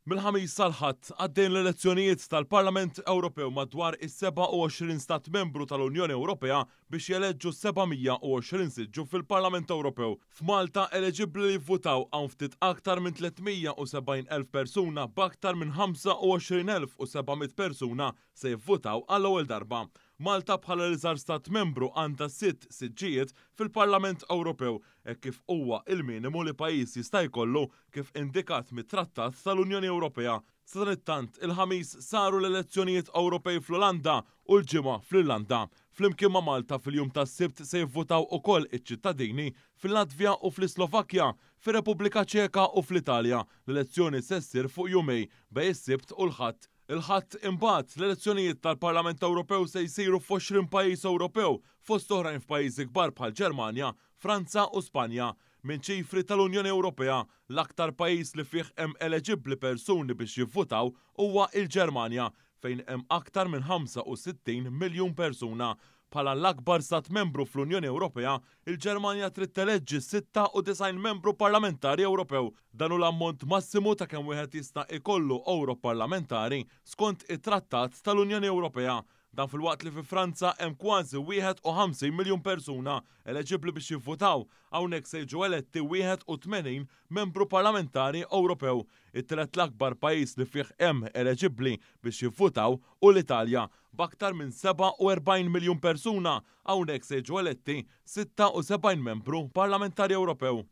Mill-ħamis sal-ħadd għaddejn l-elezzjonijiet tal-Parlament Ewropew madwar is-27 stat membru tal-Unjoni Ewropea biex jeleġġu 720 siġġu fil-Parlament Ewropew. F'Malta eleġibbli li jivvutaw hawn ftit aktar minn 370,000 persuna b'aktar minn 25,700 persuna se jivvutaw għall-ewwel darba. Malta bħala l-iżgħar stat membru għandha 6 siġġijiet fil-Parlament Ewropew hekk kif huwa il-minimu li pajjiż jista' jkollu kif indikat mit-Trattat tal-Unjoni Ewropea. Sadanittant il-ħamis saru l-elezzjonijiet Ewropej fl-Olanda u l-ġimgħa fl-Irlanda. Flimkien ma' Malta fil-jum tas-Sibt se jivvutaw ukoll iċ-ċittadini fil-Latvja u fl-Slovakkja, fir-Repubblika Ċeka u fl-Italja. L-elezzjoni se ssir fuq jumej bejn is-Sibt u l-Ħadd. Il-Ħadd imbagħad l-elezzjonijiet tal-Parlament Ewropew se jsiru f'20 pajjiż Ewropew fost oħrajn f'pajjiżi kbar bħal Ġermanja, Franza u Spanja. Minn ċifri tal-Unjoni Ewropea, l-aktar pajjiż li fih hemm eleġibbli persuni biex jivvutaw huwa il-Ġermanja fejn hemm aktar minn 65 miljun persuna. Bħala l-akbar stat membru fl-Unjoni Ewropea, il-Ġermanja trid teleġġi 96 membru parlamentari Ewropew. Dan hu l-ammont massimu ta' kemm wieħed jista' ikollu Ewroparlamentari skont it-Trattat tal-Unjoni Ewropea. Dan fil-waqt li fi Franza hemm kważi 51 miljun persuna eleġibbli biex jivvutaw, hawnhekk se jiġu eletti 81 membru parlamentari Ewropew. It-tielet l-akbar pajjiż li fih hemm eleġibbli biex jivvutaw u l-Italja b'aktar minn 47 miljun persuna, hawnhekk se jiġu eletti 76 membru parlamentari Ewropew.